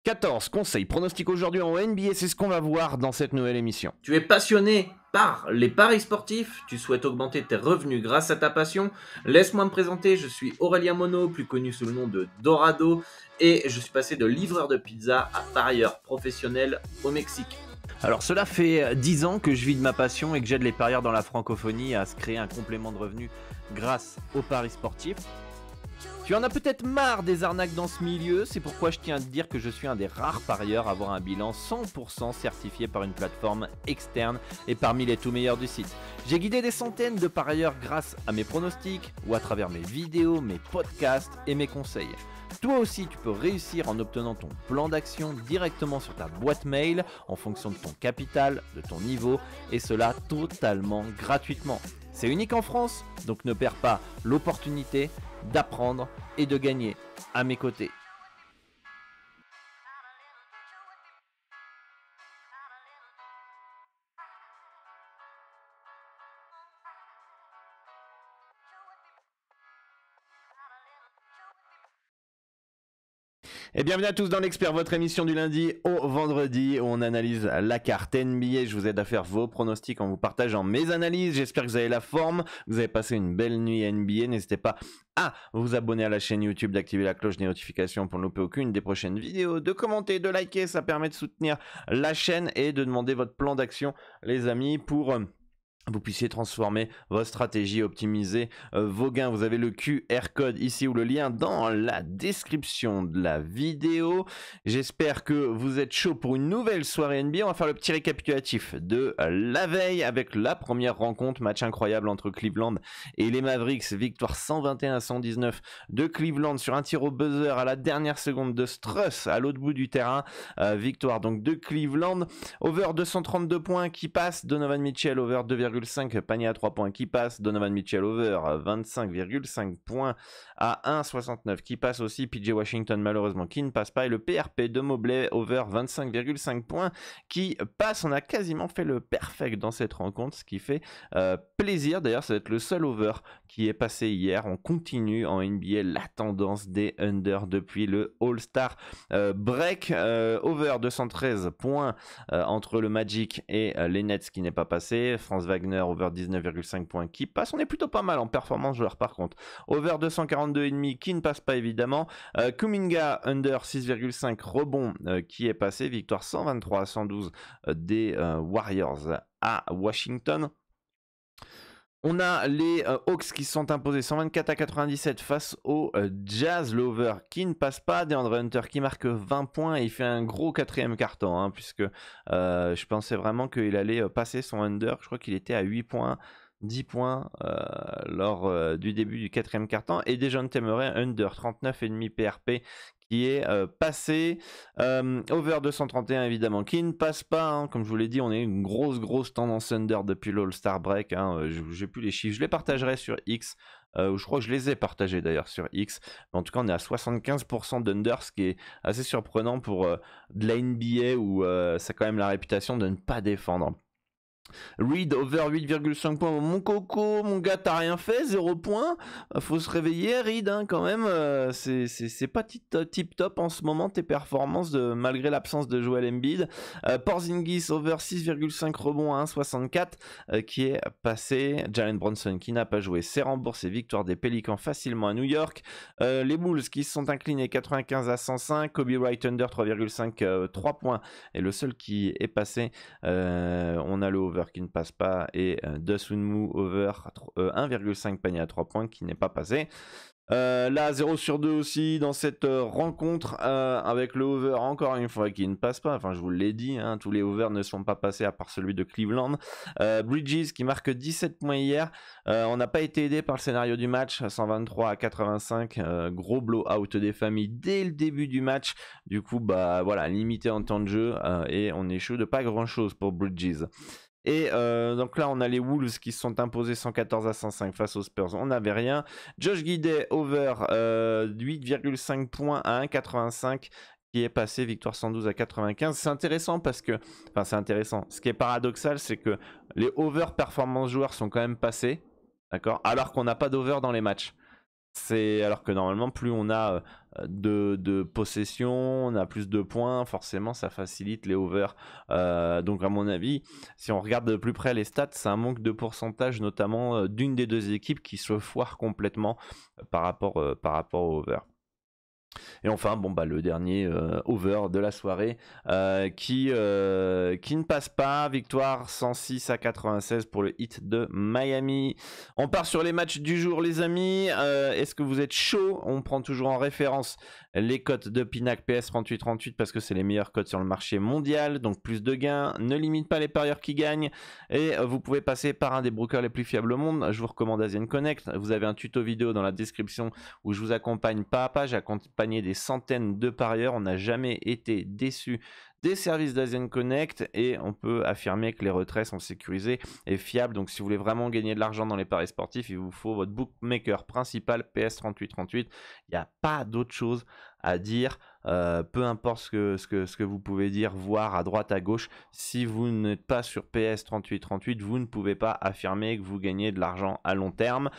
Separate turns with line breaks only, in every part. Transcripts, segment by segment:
14 conseils pronostics aujourd'hui en NBA, c'est ce qu'on va voir dans cette nouvelle émission.
Tu es passionné par les paris sportifs, tu souhaites augmenter tes revenus grâce à ta passion. Laisse-moi me présenter, je suis Aurélien Monod, plus connu sous le nom de Dorado, et je suis passé de livreur de pizza à parieur professionnel au Mexique.
Alors cela fait 10 ans que je vis de ma passion et que j'aide les parieurs dans la francophonie à se créer un complément de revenus grâce aux paris sportifs. Tu en as peut-être marre des arnaques dans ce milieu, c'est pourquoi je tiens à te dire que je suis un des rares parieurs à avoir un bilan 100% certifié par une plateforme externe et parmi les tout meilleurs du site. J'ai guidé des centaines de parieurs grâce à mes pronostics ou à travers mes vidéos, mes podcasts et mes conseils. Toi aussi, tu peux réussir en obtenant ton plan d'action directement sur ta boîte mail en fonction de ton capital, de ton niveau et cela totalement gratuitement. C'est unique en France, donc ne perds pas l'opportunité d'apprendre et de gagner à mes côtés. Et bienvenue à tous dans l'Expert, votre émission du lundi au vendredi où on analyse la carte NBA. Je vous aide à faire vos pronostics en vous partageant mes analyses. J'espère que vous avez la forme, vous avez passé une belle nuit NBA. N'hésitez pas à vous abonner à la chaîne YouTube, d'activer la cloche des notifications pour ne louper aucune des prochaines vidéos, de commenter, de liker, ça permet de soutenir la chaîne et de demander votre plan d'action, les amis, pour vous puissiez transformer votre stratégie, optimiser vos gains. Vous avez le QR code ici ou le lien dans la description de la vidéo. J'espère que vous êtes chaud pour une nouvelle soirée NBA. On va faire le petit récapitulatif de la veille avec la première rencontre, match incroyable entre Cleveland et les Mavericks. Victoire 121-119 de Cleveland sur un tir au buzzer à la dernière seconde de Struss à l'autre bout du terrain. Victoire donc de Cleveland. Over 232 points qui passe. Donovan Mitchell over 2,5 panier à 3 points qui passe. Donovan Mitchell over 25,5 points à 1,69 qui passe aussi. PJ Washington malheureusement qui ne passe pas. Et le PRP de Mobley over 25,5 points qui passe. On a quasiment fait le perfect dans cette rencontre, ce qui fait plaisir. D'ailleurs, ça va être le seul over qui est passé hier. On continue en NBA la tendance des under depuis le All-Star break. Over 213 points entre le Magic et les Nets qui n'est pas passé. Franz Wagner over 19,5 points qui passe. On est plutôt pas mal en performance joueur par contre. Over 242,5 qui ne passe pas évidemment. Kuminga under 6,5 rebond qui est passé. Victoire 123-112 des Warriors à Washington. On a les Hawks qui se sont imposés 124-97 face au Jazz. L'over qui ne passe pas. DeAndre Hunter qui marque 20 points et il fait un gros quatrième carton puisque je pensais vraiment qu'il allait passer son under. Je crois qu'il était à 8 points, 10 points lors du début du quatrième carton. Et Dejounte Murray under 39,5 PRP qui est passé. Over 231 évidemment qui ne passe pas, comme je vous l'ai dit, on est une grosse tendance under depuis l'All-Star Break. J'ai plus les chiffres, je les partagerai sur X. Je crois que je les ai partagés d'ailleurs sur X. Mais en tout cas, on est à 75% d'under, ce qui est assez surprenant pour de la NBA où ça a quand même la réputation de ne pas défendre. Reed over 8,5 points. Mon coco, mon gars, t'as rien fait, 0 points. Faut se réveiller, Reed, quand même. C'est pas tip top en ce moment, tes performances, malgré l'absence de Joel Embiid. Porzingis over 6,5 rebonds à 1,64 qui est passé. Jalen Brunson qui n'a pas joué. C'est remboursé. Victoire des Pelicans facilement à New York. Les Bulls qui se sont inclinés 95-105. Kobe Wright under 3,5 3 points. Et le seul qui est passé, on a le over qui ne passe pas et Dosunmu over 1,5 panier à 3 points qui n'est pas passé. Là 0 sur 2 aussi dans cette rencontre avec le over encore une fois qui ne passe pas. Enfin je vous l'ai dit, tous les overs ne sont pas passés à part celui de Cleveland. Bridges qui marque 17 points hier. On n'a pas été aidé par le scénario du match, 123-85, gros blowout des familles dès le début du match. Du coup voilà, limité en temps de jeu et on échoue de pas grand chose pour Bridges. Et donc là on a les Wolves qui se sont imposés 114-105 face aux Spurs, on n'avait rien. Josh Giddey over 8,5 points à 1,85 qui est passé, victoire 112-95. C'est intéressant parce que, enfin c'est intéressant, ce qui est paradoxal c'est que les over performance joueurs sont quand même passés, d'accord, alors qu'on n'a pas d'over dans les matchs. Alors que normalement, plus on a de possession, on a plus de points, forcément ça facilite les overs. Donc à mon avis, si on regarde de plus près les stats, c'est un manque de pourcentage, notamment d'une des deux équipes qui se foire complètement par rapport au over. Et enfin, bon, bah, le dernier over de la soirée qui ne passe pas. Victoire 106-96 pour le Heat de Miami. On part sur les matchs du jour, les amis. Est-ce que vous êtes chaud? On prend toujours en référence les cotes de Pinac PS 38-38 parce que c'est les meilleures cotes sur le marché mondial. Donc plus de gains. Ne limite pas les parieurs qui gagnent. Et vous pouvez passer par un des brokers les plus fiables au monde. Je vous recommande Asian Connect. Vous avez un tuto vidéo dans la description où je vous accompagne pas à pas. J'ai accompagné des centaines de parieurs. On n'a jamais été déçu des services d'Asian Connect et on peut affirmer que les retraits sont sécurisés et fiables. Donc si vous voulez vraiment gagner de l'argent dans les paris sportifs, il vous faut votre bookmaker principal PS 3838. Il n'y a pas d'autre chose à dire, peu importe ce que vous pouvez dire, voir à droite, à gauche. Si vous n'êtes pas sur PS 3838, vous ne pouvez pas affirmer que vous gagnez de l'argent à long terme,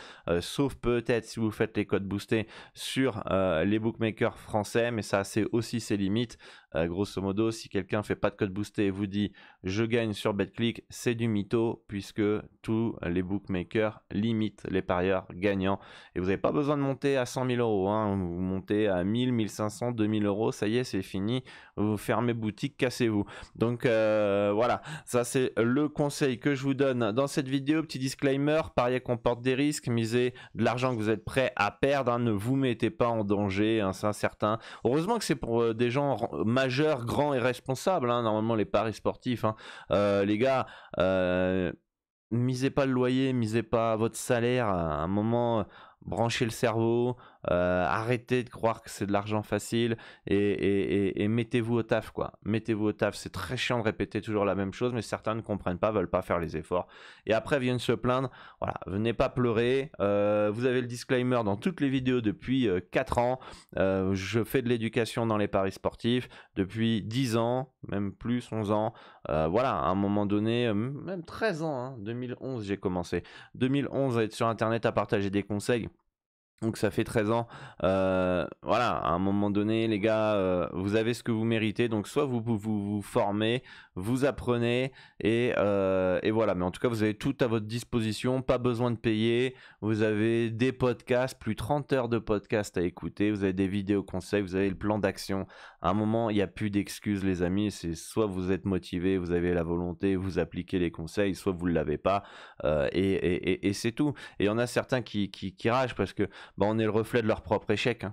sauf peut-être si vous faites les codes boostés sur les bookmakers français, mais ça c'est aussi ses limites. Grosso modo, si quelqu'un fait pas de code boosté et vous dit je gagne sur BetClick, c'est du mytho puisque tous les bookmakers limitent les parieurs gagnants et vous n'avez pas besoin de monter à 100 000 euros, hein. Vous montez à 1000, 1500, 2000 euros, ça y est, c'est fini, vous fermez boutique, cassez-vous. Donc voilà, ça c'est le conseil que je vous donne dans cette vidéo. Petit disclaimer, parier comporte des risques, misez de l'argent que vous êtes prêt à perdre, hein. Ne vous mettez pas en danger, hein, c'est incertain. Heureusement que c'est pour des gens majeurs, grands et responsables, hein, normalement les paris sportifs, hein. Les gars, misez pas le loyer, misez pas votre salaire, à un moment, branchez le cerveau, arrêtez de croire que c'est de l'argent facile et mettez-vous au taf, quoi. Mettez-vous au taf, c'est très chiant de répéter toujours la même chose, mais certains ne comprennent pas, veulent pas faire les efforts et après viennent se plaindre. Voilà, venez pas pleurer, vous avez le disclaimer dans toutes les vidéos depuis 4 ans, je fais de l'éducation dans les paris sportifs depuis 10 ans, même plus, 11 ans, voilà, à un moment donné, même 13 ans, hein, 2011 j'ai commencé, 2011 à être sur internet à partager des conseils. Donc ça fait 13 ans, voilà, à un moment donné, les gars, vous avez ce que vous méritez, donc soit vous formez, vous apprenez, et voilà, mais en tout cas, vous avez tout à votre disposition, pas besoin de payer, vous avez des podcasts, plus 30 heures de podcasts à écouter, vous avez des vidéos conseils, vous avez le plan d'action. À un moment, il n'y a plus d'excuses, les amis, c'est soit vous êtes motivé, vous avez la volonté, vous appliquez les conseils, soit vous ne l'avez pas, et c'est tout. Et il y en a certains qui ragent parce que bah, on est le reflet de leur propre échec, hein.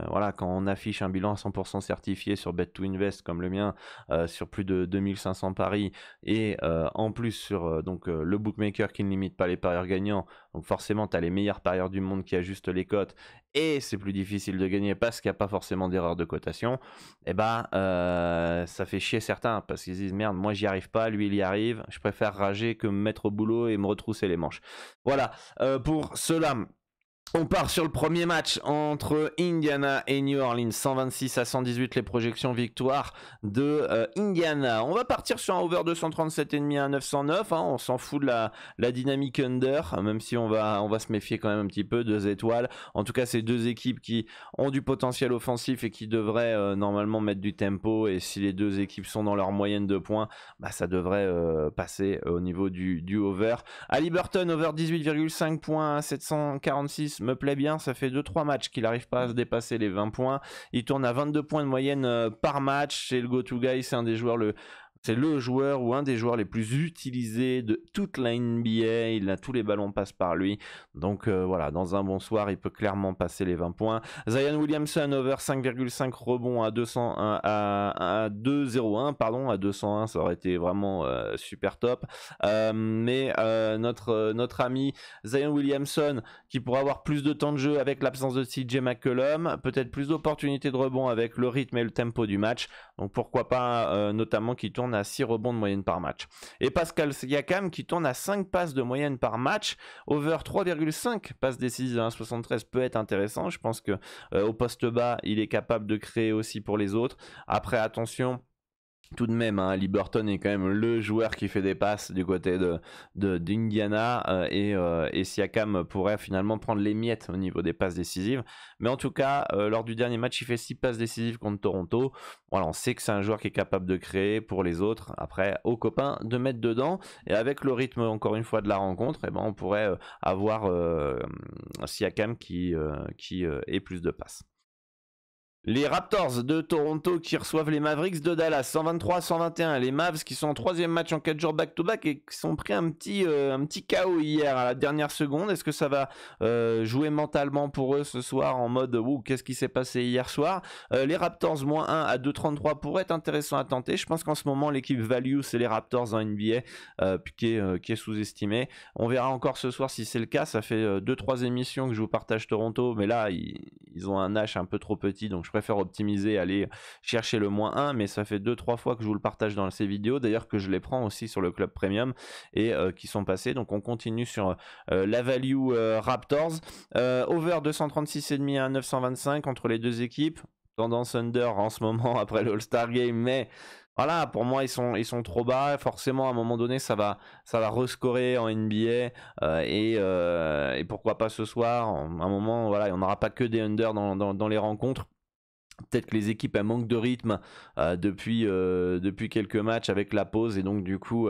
Voilà, quand on affiche un bilan à 100% certifié sur Bet2Invest comme le mien, sur plus de 2500 paris, et en plus sur le bookmaker qui ne limite pas les parieurs gagnants, donc forcément tu as les meilleurs parieurs du monde qui ajustent les cotes, et c'est plus difficile de gagner parce qu'il n'y a pas forcément d'erreur de cotation, et bah ça fait chier certains, parce qu'ils disent merde, moi j'y arrive pas, lui il y arrive, je préfère rager que me mettre au boulot et me retrousser les manches. Voilà, pour cela. On part sur le premier match entre Indiana et New Orleans, 126-118 les projections victoire de Indiana. On va partir sur un over 237,5 à 909, hein, on s'en fout de la dynamique under, même si on va se méfier quand même un petit peu, 2 étoiles. En tout cas, c'est deux équipes qui ont du potentiel offensif et qui devraient normalement mettre du tempo, et si les deux équipes sont dans leur moyenne de points, bah, ça devrait passer au niveau du over. Haliburton, over 18,5 points à 746, me plaît bien, ça fait 2-3 matchs qu'il n'arrive pas à se dépasser les 20 points, il tourne à 22 points de moyenne par match, c'est le go-to guy, c'est un des joueurs c'est le joueur ou un des joueurs les plus utilisés de toute la NBA. Tous les ballons passent par lui. Donc voilà, dans un bon soir, il peut clairement passer les 20 points. Zion Williamson, over 5,5 rebonds à 2,01, pardon, à 201, ça aurait été vraiment super top. Mais notre ami Zion Williamson, qui pourra avoir plus de temps de jeu avec l'absence de CJ McCollum, peut-être plus d'opportunités de rebond avec le rythme et le tempo du match. Donc pourquoi pas notamment qui tourne à 6 rebonds de moyenne par match. Et Pascal Siakam qui tourne à 5 passes de moyenne par match, over 3,5 passes décisives à 1,73 peut être intéressant. Je pense que au poste bas, il est capable de créer aussi pour les autres. Après, attention, tout de même, hein, Liberton est quand même le joueur qui fait des passes du côté d'Indiana et Siakam pourrait finalement prendre les miettes au niveau des passes décisives. Mais en tout cas, lors du dernier match, il fait 6 passes décisives contre Toronto. Voilà, on sait que c'est un joueur qui est capable de créer pour les autres. Après, aux copains de mettre dedans. Et avec le rythme, encore une fois, de la rencontre, eh ben, on pourrait avoir Siakam qui ait plus de passes. Les Raptors de Toronto qui reçoivent les Mavericks de Dallas, 123-121. Les Mavs qui sont en 3e match en 4 jours back-to-back et qui sont pris un petit KO hier à la dernière seconde. Est-ce que ça va jouer mentalement pour eux ce soir en mode qu'est-ce qui s'est passé hier soir? Les Raptors -1 à 2,33 pourraient être intéressants à tenter. Je pense qu'en ce moment l'équipe value c'est les Raptors en NBA qui est sous-estimée. On verra encore ce soir si c'est le cas. Ça fait 2-3 émissions que je vous partage Toronto, mais là ils ont un H un peu trop petit, donc je préfère optimiser, aller chercher le -1, mais ça fait 2-3 fois que je vous le partage dans ces vidéos, d'ailleurs que je les prends aussi sur le club premium et qui sont passés. Donc on continue sur la value Raptors, over 236,5 à 925 entre les deux équipes, tendance under en ce moment après le All-Star Game, mais voilà, pour moi ils sont trop bas. Forcément à un moment donné ça va rescorer en NBA et pourquoi pas ce soir. À un moment voilà, on n'aura pas que des under dans les rencontres. Peut-être que les équipes elles manquent de rythme depuis quelques matchs avec la pause et donc du coup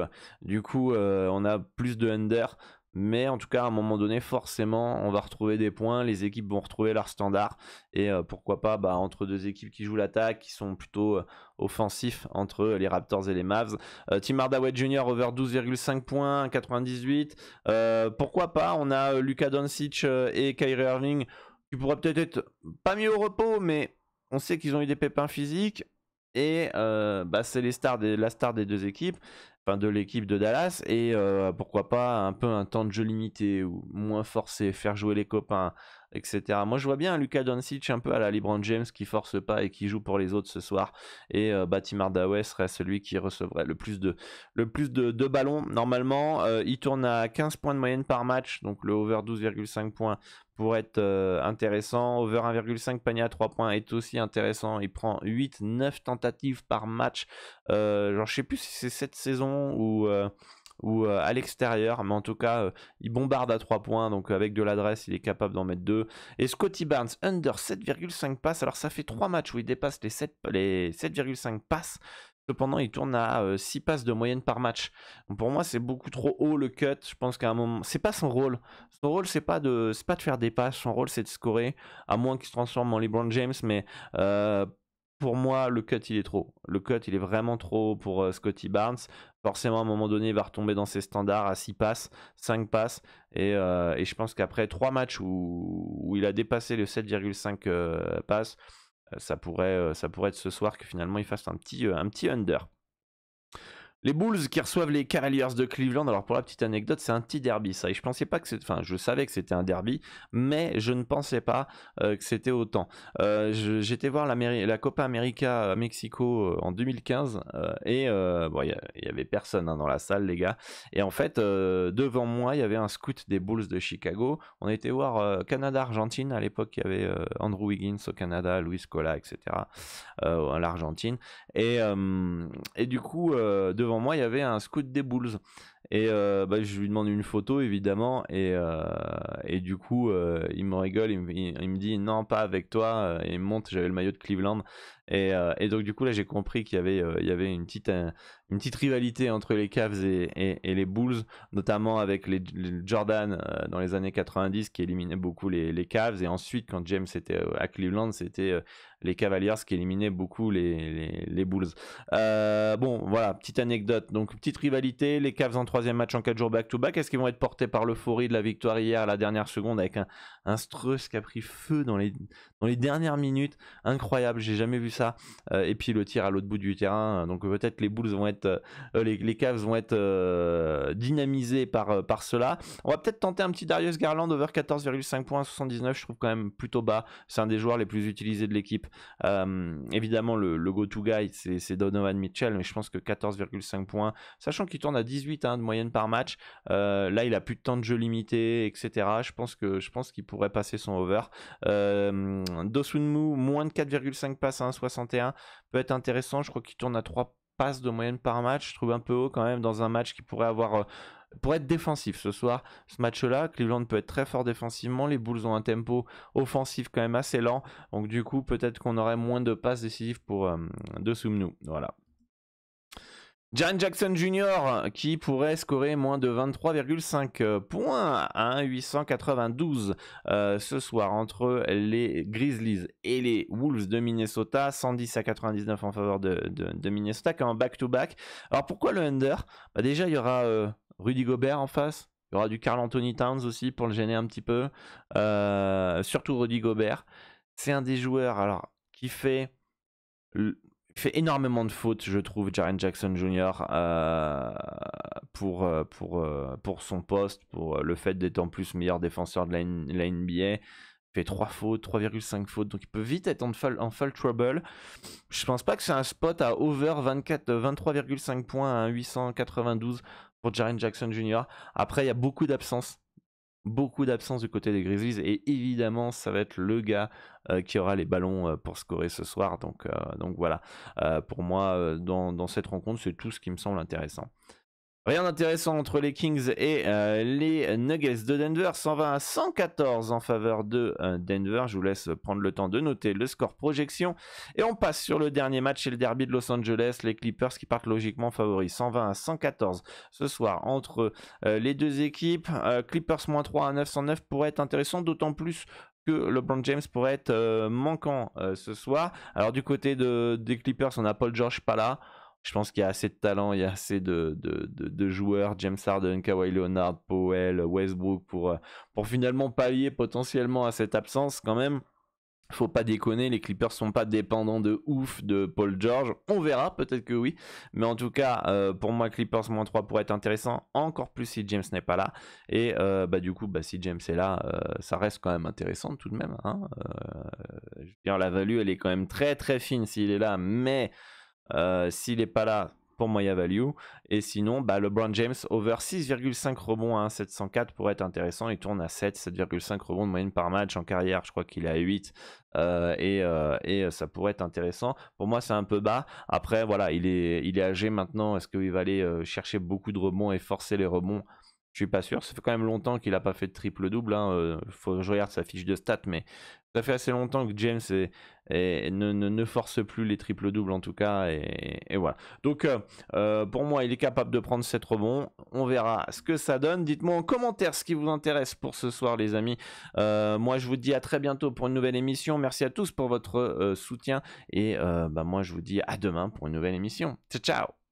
on a plus de under. Mais en tout cas, à un moment donné, forcément, on va retrouver des points. Les équipes vont retrouver leur standard. Et pourquoi pas, entre deux équipes qui jouent l'attaque, qui sont plutôt offensifs entre les Raptors et les Mavs. Tim Hardaway Jr. over 12,5 points, 98. Pourquoi pas, on a Luka Doncic et Kyrie Irving qui pourraient peut-être être pas mis au repos, mais on sait qu'ils ont eu des pépins physiques. Et c'est la star des deux équipes. Enfin, de l'équipe de Dallas, et pourquoi pas un peu un temps de jeu limité ou moins forcé, faire jouer les copains, etc. Moi je vois bien un Luka Doncic un peu à la LeBron James qui force pas et qui joue pour les autres ce soir, et Tim Hardaway serait celui qui recevrait le plus de ballons. Normalement il tourne à 15 points de moyenne par match, donc le over 12,5 points pour être intéressant. Over 1,5 panier à 3 points est aussi intéressant. Il prend 8-9 tentatives par match. Je sais plus si c'est cette saison ou à l'extérieur, mais en tout cas il bombarde à 3 points, donc avec de l'adresse il est capable d'en mettre 2. Et Scottie Barnes under 7,5 passes. Alors ça fait 3 matchs où il dépasse les 7,5 passes. Cependant, il tourne à 6 passes de moyenne par match. Donc pour moi, c'est beaucoup trop haut le cut. Je pense qu'à un moment, c'est pas son rôle. Son rôle, c'est pas de faire des passes. Son rôle, c'est de scorer, à moins qu'il se transforme en LeBron James. Mais pour moi, le cut, il est trop. Le cut, il est vraiment trop haut pour Scottie Barnes. Forcément, à un moment donné, il va retomber dans ses standards à 6 passes, 5 passes. Et je pense qu'après 3 matchs où il a dépassé le 7,5 passes, ça pourrait être ce soir que finalement il fasse un petit under. Les Bulls qui reçoivent les Cavaliers de Cleveland. Alors pour la petite anecdote, c'est un petit derby ça. Et je pensais pas que c'était, enfin je savais que c'était un derby, mais je ne pensais pas que c'était autant. J'étais voir la Copa América à Mexico en 2015 et il y avait personne dans la salle les gars. Et en fait devant moi il y avait un scout des Bulls de Chicago. On était voir Canada-Argentine à l'époque. Il y avait Andrew Wiggins au Canada, Luis Scola, etc. L'Argentine. Et du coup devant moi il y avait un scout des Bulls et je lui demande une photo évidemment et du coup il me rigole, il me dit non pas avec toi, et il me montre, j'avais le maillot de Cleveland et donc du coup là j'ai compris qu'il y avait une petite rivalité entre les Cavs et les Bulls, notamment avec les Jordan dans les années 90 qui éliminaient beaucoup les Cavs, et ensuite quand James était à Cleveland c'était les Cavaliers qui éliminaient beaucoup les Bulls. Bon voilà, petite anecdote, donc petite rivalité, les Cavs en 3e match en 4 jours back-to-back. Est-ce qu'ils vont être portés par l'euphorie de la victoire hier à la dernière seconde avec un Strus qui a pris feu dans les dernières minutes, incroyable, j'ai jamais vu ça, et puis le tir à l'autre bout du terrain, donc peut-être les Bulls vont être les Cavs vont être dynamisés par cela. On va peut-être tenter un petit Darius Garland over 14,5 points, 79, je trouve quand même plutôt bas. C'est un des joueurs les plus utilisés de l'équipe. Évidemment le go-to guy c'est Donovan Mitchell, mais je pense que 14,5 points, sachant qu'il tourne à 18 de moyenne par match, là il a plus de temps de jeu limité, etc. Je pense qu'il pourrait passer son over. Dosunmu moins de 4,5 passes à 1,61 peut être intéressant. Je crois qu'il tourne à 3 passes de moyenne par match, je trouve un peu haut quand même dans un match qui pourrait avoir... pour être défensif ce soir, ce match-là, Cleveland peut être très fort défensivement, les Bulls ont un tempo offensif quand même assez lent, donc du coup peut-être qu'on aurait moins de passes décisives de Sumnu, voilà. Jaren Jackson Jr. qui pourrait scorer moins de 23,5 points à 1,892 ce soir entre les Grizzlies et les Wolves de Minnesota, 110 à 99 en faveur de Minnesota comme un back-to-back. Alors pourquoi le under? Déjà il y aura Rudy Gobert en face, il y aura du Karl Anthony Towns aussi pour le gêner un petit peu, surtout Rudy Gobert. C'est un des joueurs alors, qui fait énormément de fautes, je trouve, Jaren Jackson Jr. Pour son poste, pour le fait d'être en plus meilleur défenseur de la NBA. Il fait 3 fautes, 3,5 fautes, donc il peut vite être en foul trouble. Je pense pas que c'est un spot à over 23,5 points à 892 pour Jaren Jackson Jr. Après, il y a beaucoup d'absences du côté des Grizzlies et évidemment ça va être le gars qui aura les ballons pour scorer ce soir, donc voilà, pour moi dans cette rencontre c'est tout ce qui me semble intéressant. Rien d'intéressant entre les Kings et les Nuggets de Denver, 120 à 114 en faveur de Denver. Je vous laisse prendre le temps de noter le score projection. Et on passe sur le dernier match, c'est le derby de Los Angeles, les Clippers qui partent logiquement favoris, 120 à 114 ce soir entre les deux équipes. Clippers -3 à 909 pourrait être intéressant, d'autant plus que LeBron James pourrait être manquant ce soir. Alors du côté des Clippers, on a Paul George pas là. Je pense qu'il y a assez de talent, il y a assez de joueurs, James Harden, Kawhi Leonard, Powell, Westbrook, pour finalement pallier potentiellement à cette absence quand même. Faut pas déconner, les Clippers sont pas dépendants de ouf de Paul George. On verra, peut-être que oui. Mais en tout cas, pour moi, Clippers -3 pourrait être intéressant, encore plus si James n'est pas là. Et du coup, si James est là, ça reste quand même intéressant tout de même. Hein. Je veux dire, la value, elle est quand même très très fine s'il est là, mais... s'il n'est pas là, pour moi il y a value. Et sinon, LeBron James over 6,5 rebonds à 1,704 pourrait être intéressant. Il tourne à 7,5 rebonds de moyenne par match en carrière. Je crois qu'il est à 8 et ça pourrait être intéressant. Pour moi c'est un peu bas. Après voilà, il est âgé maintenant. Est-ce qu'il va aller chercher beaucoup de rebonds et forcer les rebonds? Je suis pas sûr. Ça fait quand même longtemps qu'il n'a pas fait de triple-double. Faut que je regarde sa fiche de stats, mais ça fait assez longtemps que James ne force plus les triples-doubles en tout cas. Et voilà. Donc pour moi, il est capable de prendre 7 rebonds. On verra ce que ça donne. Dites-moi en commentaire ce qui vous intéresse pour ce soir, les amis. Moi, je vous dis à très bientôt pour une nouvelle émission. Merci à tous pour votre soutien. Et moi, je vous dis à demain pour une nouvelle émission. Ciao, ciao!